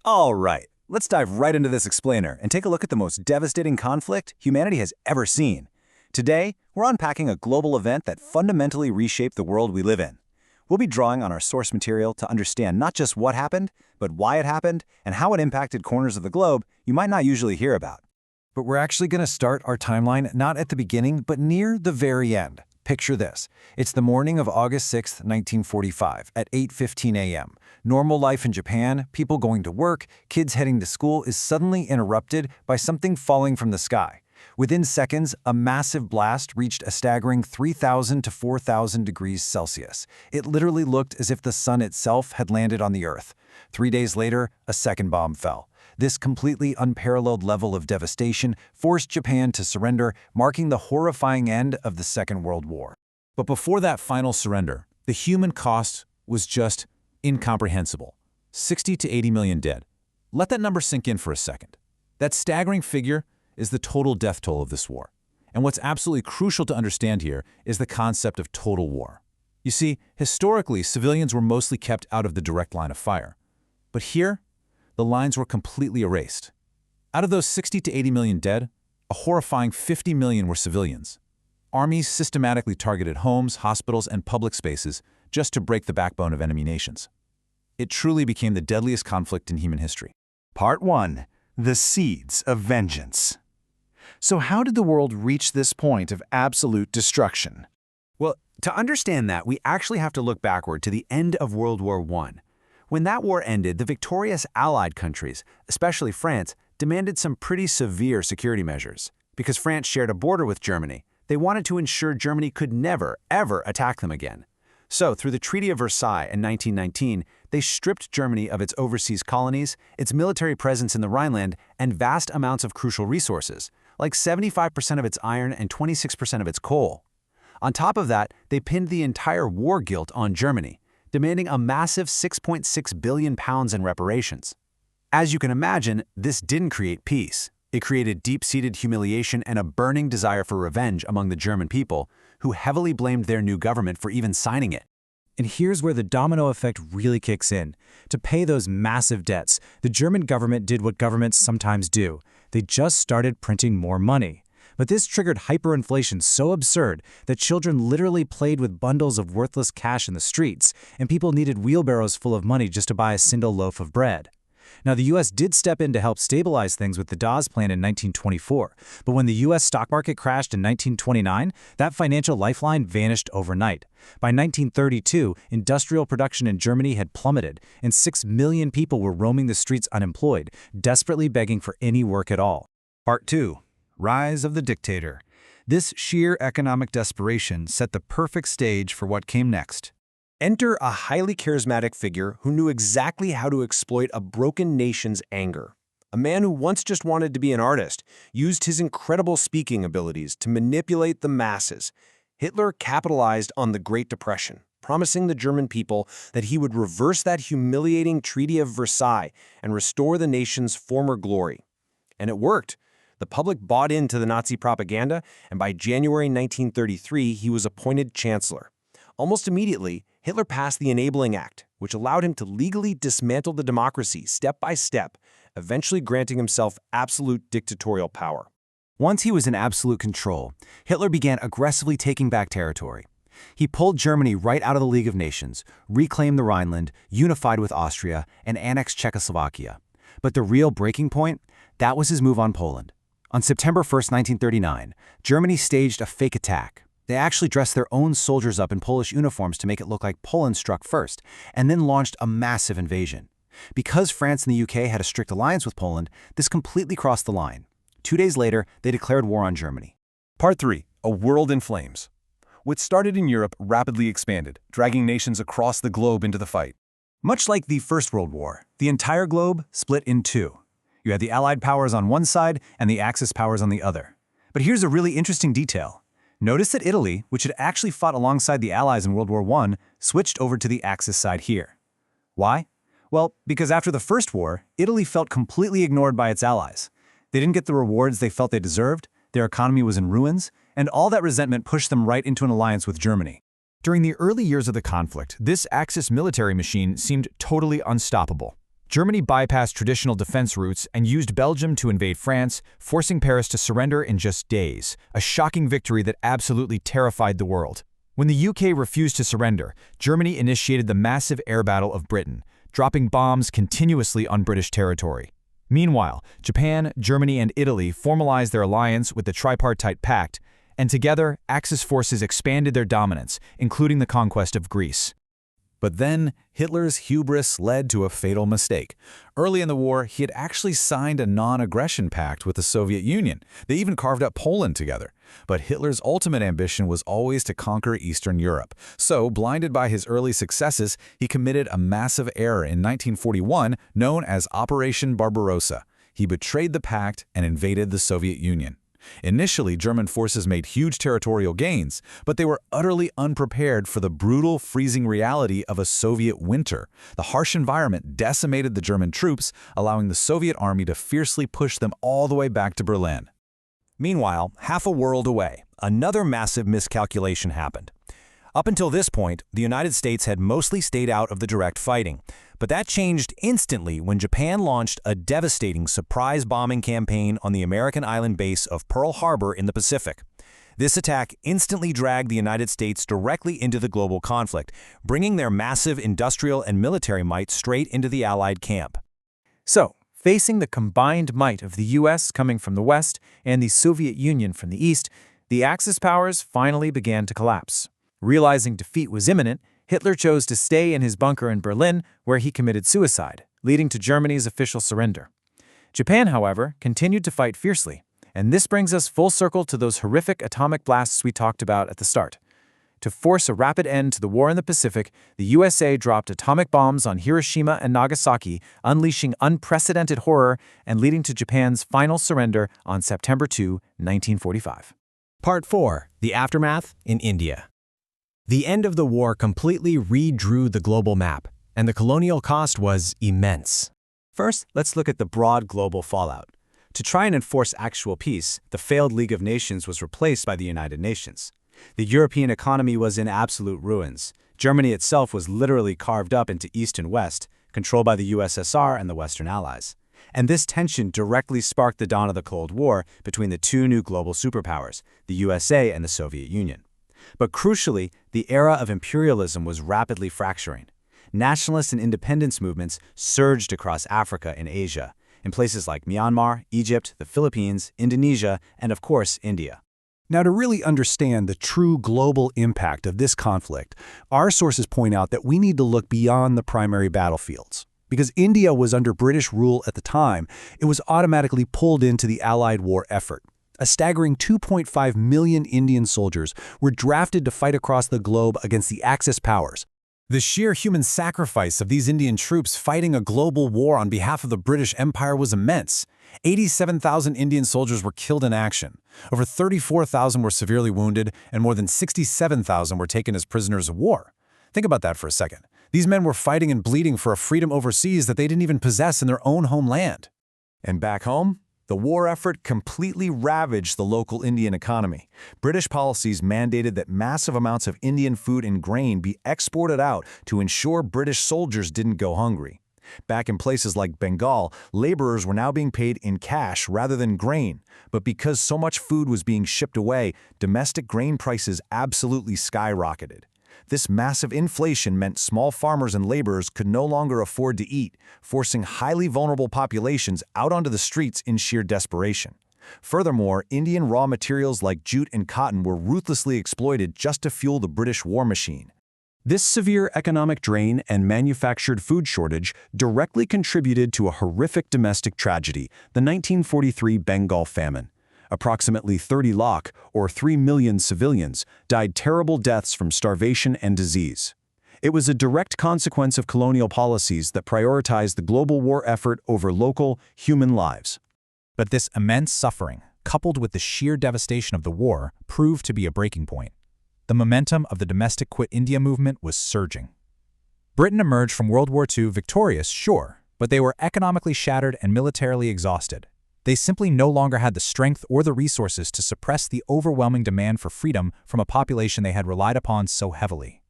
All right, let's dive right into this explainer and take a look at the most devastating conflict humanity has ever seen. Today, we're unpacking a global event that fundamentally reshaped the world we live in. We'll be drawing on our source material to understand not just what happened, but why it happened and how it impacted corners of the globe you might not usually hear about. But we're actually going to start our timeline not at the beginning, but near the very end. Picture this. It's the morning of August 6, 1945, at 8:15 a.m. Normal life in Japan, people going to work, kids heading to school, is suddenly interrupted by something falling from the sky. Within seconds, a massive blast reached a staggering 3,000 to 4,000 degrees Celsius. It literally looked as if the sun itself had landed on the Earth. 3 days later, a second bomb fell. This completely unparalleled level of devastation forced Japan to surrender, marking the horrifying end of the Second World War. But before that final surrender, the human cost was just incomprehensible. 60 to 80 million dead. Let that number sink in for a second. That staggering figure is the total death toll of this war. And what's absolutely crucial to understand here is the concept of total war. You see, historically, civilians were mostly kept out of the direct line of fire. But here, the lines were completely erased. Out of those 60 to 80 million dead, a horrifying 50 million were civilians. Armies systematically targeted homes, hospitals, and public spaces just to break the backbone of enemy nations. It truly became the deadliest conflict in human history. Part 1. The Seeds of Vengeance. So how did the world reach this point of absolute destruction? Well, to understand that, we actually have to look backward to the end of World War I. When that war ended, the victorious Allied countries, especially France, demanded some pretty severe security measures. Because France shared a border with Germany, they wanted to ensure Germany could never, ever attack them again. So, through the Treaty of Versailles in 1919, they stripped Germany of its overseas colonies, its military presence in the Rhineland, and vast amounts of crucial resources, like 75% of its iron and 26% of its coal. On top of that, they pinned the entire war guilt on Germany, demanding a massive £6.6 billion in reparations. As you can imagine, this didn't create peace. It created deep-seated humiliation and a burning desire for revenge among the German people, who heavily blamed their new government for even signing it. And here's where the domino effect really kicks in. To pay those massive debts, the German government did what governments sometimes do. They just started printing more money. But this triggered hyperinflation so absurd that children literally played with bundles of worthless cash in the streets, and people needed wheelbarrows full of money just to buy a single loaf of bread. Now, the U.S. did step in to help stabilize things with the Dawes Plan in 1924, but when the U.S. stock market crashed in 1929, that financial lifeline vanished overnight. By 1932, industrial production in Germany had plummeted, and 6 million people were roaming the streets unemployed, desperately begging for any work at all. Part 2. Rise of the Dictator. This sheer economic desperation set the perfect stage for what came next. Enter a highly charismatic figure who knew exactly how to exploit a broken nation's anger. A man who once just wanted to be an artist used his incredible speaking abilities to manipulate the masses. Hitler capitalized on the Great Depression, promising the German people that he would reverse that humiliating Treaty of Versailles and restore the nation's former glory. And it worked. The public bought into the Nazi propaganda, and by January 1933, he was appointed chancellor. Almost immediately, Hitler passed the Enabling Act, which allowed him to legally dismantle the democracy step by step, eventually granting himself absolute dictatorial power. Once he was in absolute control, Hitler began aggressively taking back territory. He pulled Germany right out of the League of Nations, reclaimed the Rhineland, unified with Austria, and annexed Czechoslovakia. But the real breaking point, that was his move on Poland. On September 1, 1939, Germany staged a fake attack. They actually dressed their own soldiers up in Polish uniforms to make it look like Poland struck first, and then launched a massive invasion. Because France and the UK had a strict alliance with Poland, this completely crossed the line. 2 days later, they declared war on Germany. Part 3. A world in flames. What started in Europe rapidly expanded, dragging nations across the globe into the fight. Much like the First World War, the entire globe split in two. You had the Allied powers on one side and the Axis powers on the other. But here's a really interesting detail. Notice that Italy, which had actually fought alongside the Allies in World War I, switched over to the Axis side here. Why? Well, because after the First War, Italy felt completely ignored by its allies. They didn't get the rewards they felt they deserved, their economy was in ruins, and all that resentment pushed them right into an alliance with Germany. During the early years of the conflict, this Axis military machine seemed totally unstoppable. Germany bypassed traditional defense routes and used Belgium to invade France, forcing Paris to surrender in just days, a shocking victory that absolutely terrified the world. When the UK refused to surrender, Germany initiated the massive air battle of Britain, dropping bombs continuously on British territory. Meanwhile, Japan, Germany, and Italy formalized their alliance with the Tripartite Pact, and together, Axis forces expanded their dominance, including the conquest of Greece. But then, Hitler's hubris led to a fatal mistake. Early in the war, he had actually signed a non-aggression pact with the Soviet Union. They even carved up Poland together. But Hitler's ultimate ambition was always to conquer Eastern Europe. So, blinded by his early successes, he committed a massive error in 1941 known as Operation Barbarossa. He betrayed the pact and invaded the Soviet Union. Initially, German forces made huge territorial gains, but they were utterly unprepared for the brutal, freezing reality of a Soviet winter. The harsh environment decimated the German troops, allowing the Soviet army to fiercely push them all the way back to Berlin. Meanwhile, half a world away, another massive miscalculation happened. Up until this point, the United States had mostly stayed out of the direct fighting, but that changed instantly when Japan launched a devastating surprise bombing campaign on the American island base of Pearl Harbor in the Pacific. This attack instantly dragged the United States directly into the global conflict, bringing their massive industrial and military might straight into the Allied camp. So, facing the combined might of the U.S. coming from the west and the Soviet Union from the east, the Axis powers finally began to collapse. Realizing defeat was imminent, Hitler chose to stay in his bunker in Berlin, where he committed suicide, leading to Germany's official surrender. Japan, however, continued to fight fiercely, and this brings us full circle to those horrific atomic blasts we talked about at the start. To force a rapid end to the war in the Pacific, the USA dropped atomic bombs on Hiroshima and Nagasaki, unleashing unprecedented horror and leading to Japan's final surrender on September 2, 1945. Part 4. The Aftermath in India. The end of the war completely redrew the global map, and the colonial cost was immense. First, let's look at the broad global fallout. To try and enforce actual peace, the failed League of Nations was replaced by the United Nations. The European economy was in absolute ruins. Germany itself was literally carved up into East and West, controlled by the USSR and the Western Allies. And this tension directly sparked the dawn of the Cold War between the two new global superpowers, the USA and the Soviet Union. But crucially, the era of imperialism was rapidly fracturing. Nationalist and independence movements surged across Africa and Asia, in places like Myanmar, Egypt, the Philippines, Indonesia, and of course, India. Now, to really understand the true global impact of this conflict, our sources point out that we need to look beyond the primary battlefields. Because India was under British rule at the time, it was automatically pulled into the Allied war effort. A staggering 2.5 million Indian soldiers were drafted to fight across the globe against the Axis powers. The sheer human sacrifice of these Indian troops fighting a global war on behalf of the British Empire was immense. 87,000 Indian soldiers were killed in action. Over 34,000 were severely wounded, and more than 67,000 were taken as prisoners of war. Think about that for a second. These men were fighting and bleeding for a freedom overseas that they didn't even possess in their own homeland. And back home, the war effort completely ravaged the local Indian economy. British policies mandated that massive amounts of Indian food and grain be exported out to ensure British soldiers didn't go hungry. Back in places like Bengal, laborers were now being paid in cash rather than grain. But because so much food was being shipped away, domestic grain prices absolutely skyrocketed. This massive inflation meant small farmers and laborers could no longer afford to eat, forcing highly vulnerable populations out onto the streets in sheer desperation. Furthermore, Indian raw materials like jute and cotton were ruthlessly exploited just to fuel the British war machine. This severe economic drain and manufactured food shortage directly contributed to a horrific domestic tragedy, the 1943 Bengal Famine. Approximately 30 lakh, or 3 million civilians, died terrible deaths from starvation and disease. It was a direct consequence of colonial policies that prioritized the global war effort over local, human lives. But this immense suffering, coupled with the sheer devastation of the war, proved to be a breaking point. The momentum of the domestic Quit India movement was surging. Britain emerged from World War II victorious, sure, but they were economically shattered and militarily exhausted. They simply no longer had the strength or the resources to suppress the overwhelming demand for freedom from a population they had relied upon so heavily.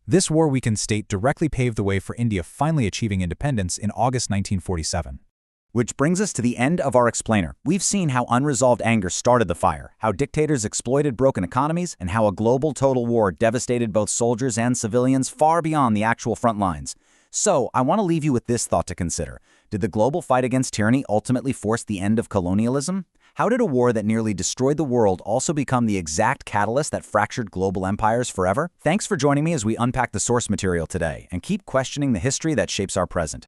This war, we can state, directly paved the way for India finally achieving independence in August 1947. Which brings us to the end of our explainer. We've seen how unresolved anger started the fire, how dictators exploited broken economies, and how a global total war devastated both soldiers and civilians far beyond the actual front lines. So, I want to leave you with this thought to consider. Did the global fight against tyranny ultimately force the end of colonialism? How did a war that nearly destroyed the world also become the exact catalyst that fractured global empires forever? Thanks for joining me as we unpack the source material today and keep questioning the history that shapes our present.